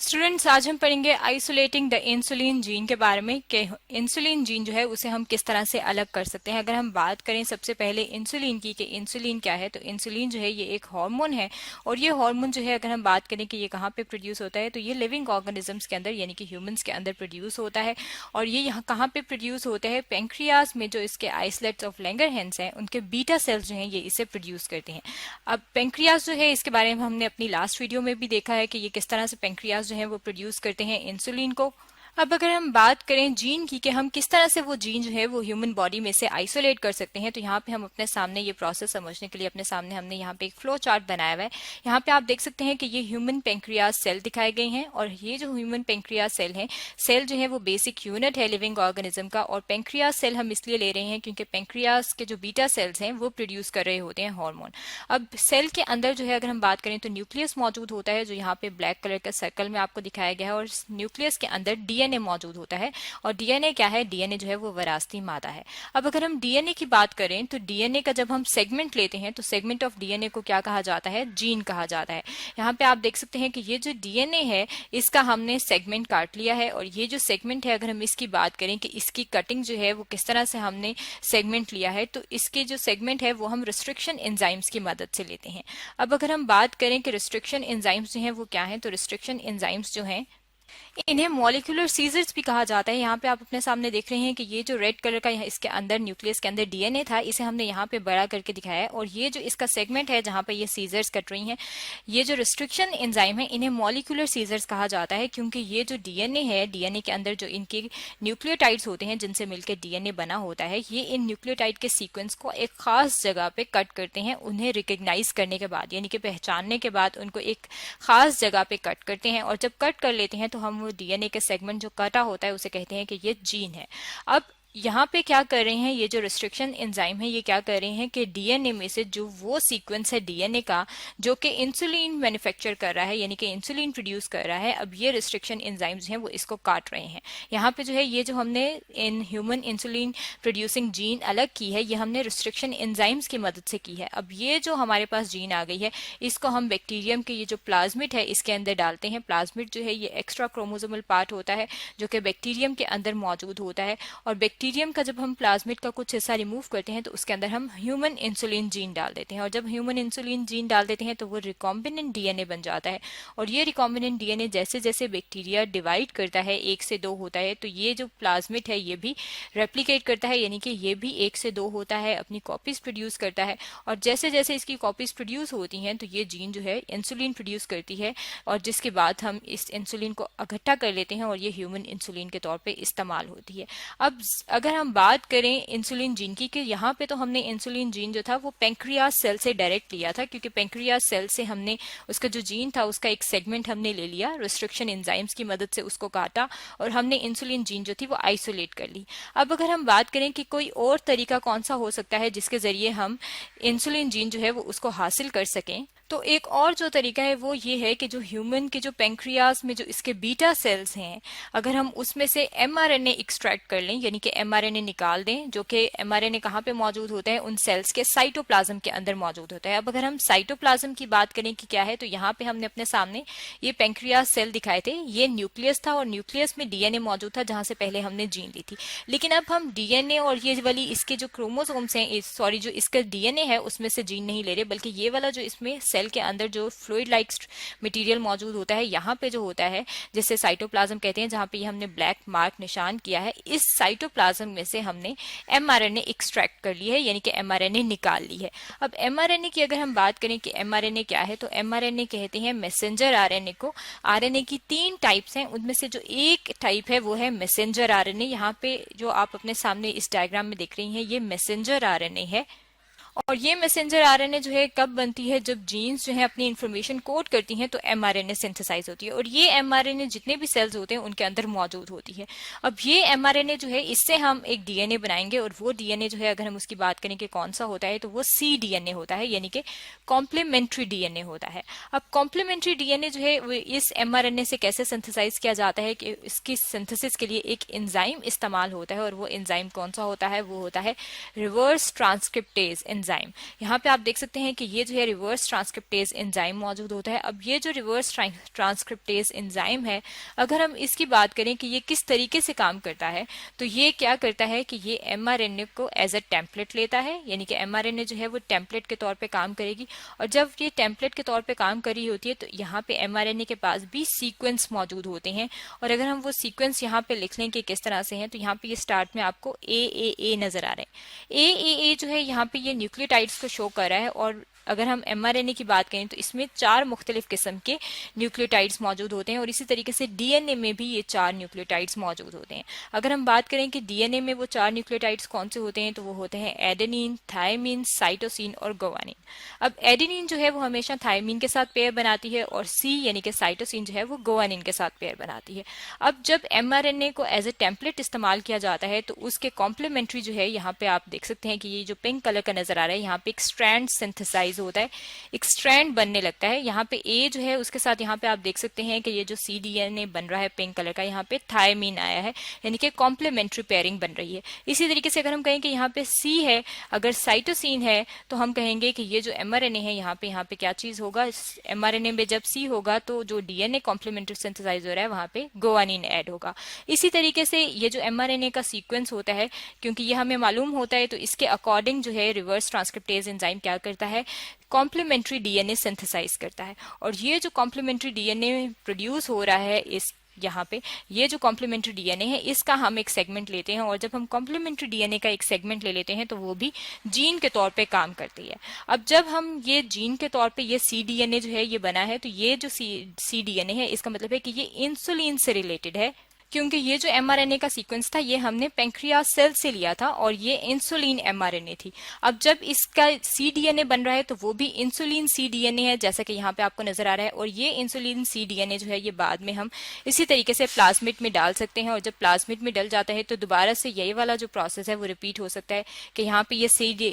Students, आज हम पढ़ेंगे आइसोलेटिंग द इंसुलिन जीन के बारे में कि इंसुलिन जीन जो है उसे हम किस तरह से अलग कर सकते हैं। अगर हम बात करें सबसे पहले इंसुलिन की कि इंसुलिन क्या है, तो इंसुलिन जो है ये एक हार्मोन है और ये हार्मोन जो है अगर हम बात करें कि ये कहाँ पे प्रोड्यूस होता है, तो ये लिविंग ऑर्गेनिजम्स के अंदर यानी कि ह्यूमंस के अंदर प्रोड्यूस होता है। और ये यहाँ कहाँ पे प्रोड्यूस होता है? पेंक्रियाज में जो इसके आइसलेट्स ऑफ लैंगरहैंस हैं उनके बीटा सेल्स जो हैं ये इसे प्रोड्यूस करते हैं। अब पेंक्रियाज जो है इसके बारे में हमने अपनी लास्ट वीडियो में भी देखा है कि ये किस तरह से पेंक्रियाज जो है वो प्रोड्यूस करते हैं इंसुलिन को। अब अगर हम बात करें जीन की कि हम किस तरह से वो जीन जो है वो ह्यूमन बॉडी में से आइसोलेट कर सकते हैं, तो यहाँ पे हम अपने सामने ये प्रोसेस समझने के लिए अपने सामने हमने यहाँ पे एक फ्लो चार्ट बनाया हुआ है। यहाँ पे आप देख सकते हैं कि ये ह्यूमन पेंक्रियाज सेल दिखाए गए हैं और ये जो ह्यूमन पेंक्रियाज सेल है, सेल जो है वो बेसिक यूनिट है लिविंग ऑर्गेनिज्म का। और पेंक्रियाज सेल हम इसलिए ले रहे हैं क्योंकि पेंक्रियाज के जो बीटा सेल्स हैं वो प्रोड्यूस कर रहे होते हैं हार्मोन। अब सेल के अंदर जो है अगर हम बात करें तो न्यूक्लियस मौजूद होता है, जो यहाँ पे ब्लैक कलर के सर्कल में आपको दिखाया गया है। और न्यूक्लियस के अंदर डीएनए मौजूद होता है। और डीएनए क्या है? डीएनए जो है वो विरासती मादा है। अब अगर हम डीएनए की बात करें तो डीएनए का जब हम सेगमेंट लेते हैं तो सेगमेंट ऑफ डीएनए को क्या कहा जाता है? जीन कहा जाता है। यहाँ पे आप देख सकते हैं कि ये जो डीएनए है इसका हमने सेगमेंट काट लिया है। और ये जो सेगमेंट है अगर हम इसकी बात करें कि इसकी कटिंग जो है वो किस तरह से हमने सेगमेंट लिया है, तो इसके जो सेगमेंट है वो हम रिस्ट्रिक्शन एंजाइम्स की मदद से लेते हैं। अब अगर हम बात करें कि रिस्ट्रिक्शन एंजाइम्स जो हैं वो क्या है, तो रिस्ट्रिक्शन एंजाइम्स जो हैं इन्हें मॉलिक्यूलर सीजर्स भी कहा जाता है। यहाँ पे आप अपने सामने देख रहे हैं कि ये जो रेड कलर का इसके अंदर न्यूक्लियस के अंदर डीएनए था, इसे हमने यहाँ पे बड़ा करके दिखाया है। और ये जो इसका सेगमेंट है जहाँ पे ये सीजर्स कट रही हैं, ये जो रिस्ट्रिक्शन एंजाइम है इन्हें मॉलिक्यूलर सीजर्स कहा जाता है, क्योंकि ये जो डीएनए है, डीएनए के अंदर जो इनके न्यूक्लियोटाइड्स होते हैं जिनसे मिलकर डीएनए बना होता है, ये इन न्यूक्लियोटाइड के सीक्वेंस को एक खास जगह पे कट करते हैं। उन्हें रिकग्नाइज करने के बाद यानी कि पहचानने के बाद उनको एक खास जगह पे कट करते हैं। और जब कट कर लेते हैं तो हम वो डीएनए के सेगमेंट जो कटा होता है उसे कहते हैं कि ये जीन है। अब यहाँ पे क्या कर रहे हैं, ये जो रिस्ट्रिक्शन एंजाइम है ये क्या कर रहे हैं कि डीएनए में से जो वो सीक्वेंस है डीएनए का जो कि इंसुलिन मैन्युफैक्चर कर रहा है यानी कि इंसुलिन प्रोड्यूस कर रहा है, अब ये रिस्ट्रिक्शन एंजाइम्स हैं वो इसको काट रहे हैं। यहाँ पे जो है ये जो हमने in human insulin producing gene अलग की है, ये हमने रिस्ट्रिक्शन एंजाइम्स की मदद से की है। अब ये जो हमारे पास जीन आ गई है इसको हम बैक्टीरियम के ये जो प्लाज्मिड है इसके अंदर डालते हैं। प्लाज्मिड जो है ये एक्स्ट्रा क्रोमोसोमल पार्ट होता है जो कि बैक्टीरियम के अंदर मौजूद होता है। और बैक्टीरियम का जब हम प्लाज्मिड का कुछ हिस्सा रिमूव करते हैं तो उसके अंदर हम ह्यूमन इंसुलिन जीन डाल देते हैं। और जब ह्यूमन इंसुलिन जीन डाल देते हैं तो वो रिकॉम्बिनेंट डीएनए बन जाता है। और ये रिकॉम्बिनेंट डीएनए जैसे जैसे बैक्टीरिया डिवाइड करता है, 1 से 2 होता है, तो ये जो प्लाज्मिड है ये भी रेप्लिकेट करता है यानी कि ये भी 1 से 2 होता है, अपनी कॉपीज प्रोड्यूस करता है। और जैसे जैसे इसकी कॉपीज प्रोड्यूस होती हैं तो ये जीन जो है इंसुलिन प्रोड्यूस करती है और जिसके बाद हम इस इंसुलिन को इकट्ठा कर लेते हैं और ये ह्यूमन इंसुलिन के तौर पे इस्तेमाल होती है। अब अगर हम बात करें इंसुलिन जीन की कि यहाँ पे तो हमने इंसुलिन जीन जो था वो पेंक्रियाज सेल से डायरेक्ट लिया था, क्योंकि पेंक्रियाज सेल से हमने उसका जो जीन था उसका एक सेगमेंट हमने ले लिया, रिस्ट्रिक्शन एंजाइम्स की मदद से उसको काटा और हमने इंसुलिन जीन जो थी वो आइसोलेट कर ली। अब अगर हम बात करें कि कोई और तरीका कौन सा हो सकता है जिसके जरिए हम इंसुलिन जीन जो है वो उसको हासिल कर सकें, तो एक और जो तरीका है वो ये है कि जो ह्यूमन के जो पेंक्रियाज में जो इसके बीटा सेल्स हैं, अगर हम उसमें से एमआरएनए एक्सट्रैक्ट कर लें यानी कि एमआरएनए निकाल दें, जो कि एमआरएनए कहाँ पे मौजूद होता है? उन सेल्स के साइटोप्लाज्म के अंदर मौजूद होता है। अब अगर हम साइटोप्लाज्म की बात करें कि क्या है, तो यहाँ पे हमने अपने सामने ये पेंक्रियाज सेल दिखाए थे, ये न्यूक्लियस था और न्यूक्लियस में डीएनए मौजूद था जहां से पहले हमने जीन ली थी। लेकिन अब हम डीएनए और ये वाली इसके जो क्रोमोसोम्स हैं, सॉरी जो इसका डीएनए है उसमें से जीन नहीं ले रहे, बल्कि ये वाला जो इसमें सेल के अंदर जो फ्लूइड लाइक मटेरियल मौजूद होता है, यहाँ पे जो होता है जिसे साइटोप्लाज्म कहते हैं, जहाँ पे हमने ब्लैक मार्क निशान किया है, इस साइटोप्लाज्म में से हमने एमआरएनए एक्सट्रैक्ट कर ली है यानी कि एमआरएनए निकाल ली है। अब एमआरएनए की अगर हम बात करें कि एमआरएनए क्या है, तो एमआरएनए कहते हैं मैसेंजर आरएनए को। आरएनए की 3 टाइप्स हैं, उनमें से जो एक टाइप है वो है मैसेंजर आरएनए। यहाँ पे जो आप अपने सामने इस डायग्राम में देख रही हैं ये मैसेंजर आरएनए है। और ये मैसेंजर आरएनए जो है कब बनती है? जब जीन्स जो है अपनी इंफॉर्मेशन कोड करती हैं तो एमआरएनए सिंथेसाइज होती है और ये एमआरएनए जितने भी सेल्स होते हैं उनके अंदर मौजूद होती है। अब ये एमआरएनए जो है इससे हम एक डीएनए बनाएंगे और वो डीएनए जो है अगर हम उसकी बात करें कि कौन सा होता है, तो वो सी डीएनए होता है यानी कि कॉम्प्लीमेंट्री डीएनए होता है। अब कॉम्प्लीमेंट्री डीएनए जो है वो इस एमआरएनए से कैसे सिंथेसाइज किया जाता है कि इसकी सिंथेसिस के लिए एक एंजाइम इस्तेमाल होता है और वो एंजाइम कौन सा होता है? वो होता है रिवर्स ट्रांसक्रिप्टेज एंजाइम। एंजाइम। यहाँ पे आप देख सकते हैं कि ये जो है रिवर्स ट्रांसक्रिप्टेज एंजाइम मौजूद होता है। अब ये जो रिवर्स ट्रांसक्रिप्टेज एंजाइम है, अगर हम इसकी बात करें कि ये किस तरीके से काम करता है, तो ये क्या करता है कि ये एमआरएनए को एज अ टेम्पलेट लेता है, यानी कि एमआरएनए जो है वो टेम्पलेट के तौर पे काम करेगी। और जब ये टेम्पलेट के तौर पे काम कर रही होती है तो यहाँ पे एमआरएनए के पास भी सीक्वेंस मौजूद होते हैं। और अगर हम वो सीक्वेंस यहाँ पे लिख लें कि किस तरह से हैं, तो यहाँ पे ये स्टार्ट में आपको ए नजर आ रहे हैं। ए जो है यहाँ पे ये न्यूक्लियोटाइड्स को शो कर रहा है। और अगर हम एमआरएनए की बात करें तो इसमें 4 मुख्तलिफ किस्म के न्यूक्लियोटाइड्स मौजूद होते हैं। और इसी तरीके से डीएनए में भी ये 4 न्यूक्लियोटाइड्स मौजूद होते हैं। अगर हम बात करें कि डीएनए में वो 4 न्यूक्लियोटाइड्स कौन से होते हैं, तो वो होते हैं एडेनिन, थायमिन, साइटोसिन और गुआनिन। अब एडेनिन जो है वो हमेशा थायमिन के साथ पेयर बनाती है, और सी यानी कि साइटोसिन जो है वो गुआनिन के साथ पेयर बनाती है। अब जब एमआरएनए को एज ए टेम्पलेट इस्तेमाल किया जाता है तो उसके कॉम्प्लीमेंट्री जो है, यहाँ पे आप देख सकते हैं कि ये जो पिंक कलर का नजर आ रहा है, यहाँ पे एक स्ट्रैंड सिंथेसाइज होता है, एक स्ट्रैंड बनने लगता है। यहाँ पे ए जो है उसके साथ यहाँ पे आप देख सकते हैं कि ये जो cDNA बन रहा है पिंक कलर का, यहाँ पे थायमिन आया है, यानी कि कॉम्प्लीमेंट्री पेयरिंग बन रही है। इसी तरीके से अगर हम कहें कि यहाँ पे सी है, अगर साइटोसिन है, तो हम कहेंगे कि ये जो एमआरएनए है यहाँ पे क्या चीज होगा, एमआरएनए में जब सी होगा तो जो डीएनए कॉम्प्लीमेंट्री सिंथेसाइज हो रहा है वहां पे गुआनिन ऐड होगा। इसी तरीके से ये जो एमआरएनए का सीक्वेंस होता है, क्योंकि ये हमें मालूम होता है, तो इसके अकॉर्डिंग जो है रिवर्स ट्रांसक्रिप्टेज एंजाइम क्या करता है, कॉम्प्लीमेंट्री डीएनए सिंथेसाइज करता है। और ये जो कॉम्प्लीमेंट्री डीएनए प्रोड्यूस हो रहा है इस यहाँ पे, ये जो कॉम्प्लीमेंट्री डीएनए है इसका हम एक सेगमेंट लेते हैं। और जब हम कॉम्प्लीमेंट्री डीएनए का एक सेगमेंट ले लेते हैं तो वो भी जीन के तौर पे काम करती है। अब जब हम ये जीन के तौर पे ये cDNA जो है ये बना है, तो ये जो cDNA है इसका मतलब है कि ये इंसुलिन से रिलेटेड है, क्योंकि ये जो एमआरएनए का सीक्वेंस था ये हमने पेंक्रियास सेल से लिया था और ये इंसुलिन एमआरएनए थी। अब जब इसका cDNA बन रहा है तो वो भी इंसुलिन cDNA है, जैसा कि यहाँ पे आपको नजर आ रहा है। और ये इंसुलिन cDNA जो है ये बाद में हम इसी तरीके से प्लाज्मिड में डाल सकते हैं। और जब प्लाज्मिड में डल जाता है तो दोबारा से यही वाला जो प्रोसेस है वो रिपीट हो सकता है कि यहाँ पे ये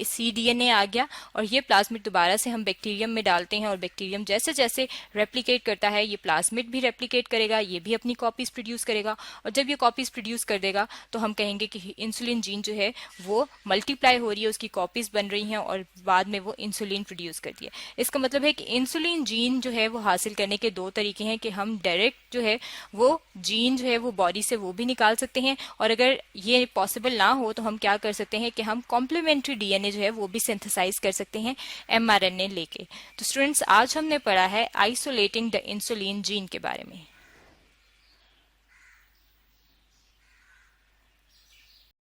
cDNA आ गया और ये प्लाज्मिड दोबारा से हम बैक्टीरियम में डालते हैं। और बैक्टीरियम जैसे जैसे रेप्लिकेट करता है, ये प्लाज्मिड भी रेप्लिकेट करेगा, ये भी अपनी कॉपीज प्रोड्यूस करेगा। और जब ये कॉपीज प्रोड्यूस कर देगा तो हम कहेंगे कि इंसुलिन जीन जो है वो मल्टीप्लाई हो रही है, उसकी कॉपीज बन रही हैं और बाद में वो इंसुलिन प्रोड्यूस करती है। इसका मतलब है कि इंसुलिन जीन जो है वो हासिल करने के 2 तरीके हैं कि हम डायरेक्ट जो है वो जीन जो है वो बॉडी से वो भी निकाल सकते हैं, और अगर ये पॉसिबल ना हो तो हम क्या कर सकते हैं कि हम कॉम्प्लीमेंट्री डीएनए जो है वो भी सिंथेसाइज कर सकते हैं एमआरएनए लेके। तो स्टूडेंट्स, आज हमने पढ़ा है आइसोलेटिंग द इंसुलिन जीन के बारे में।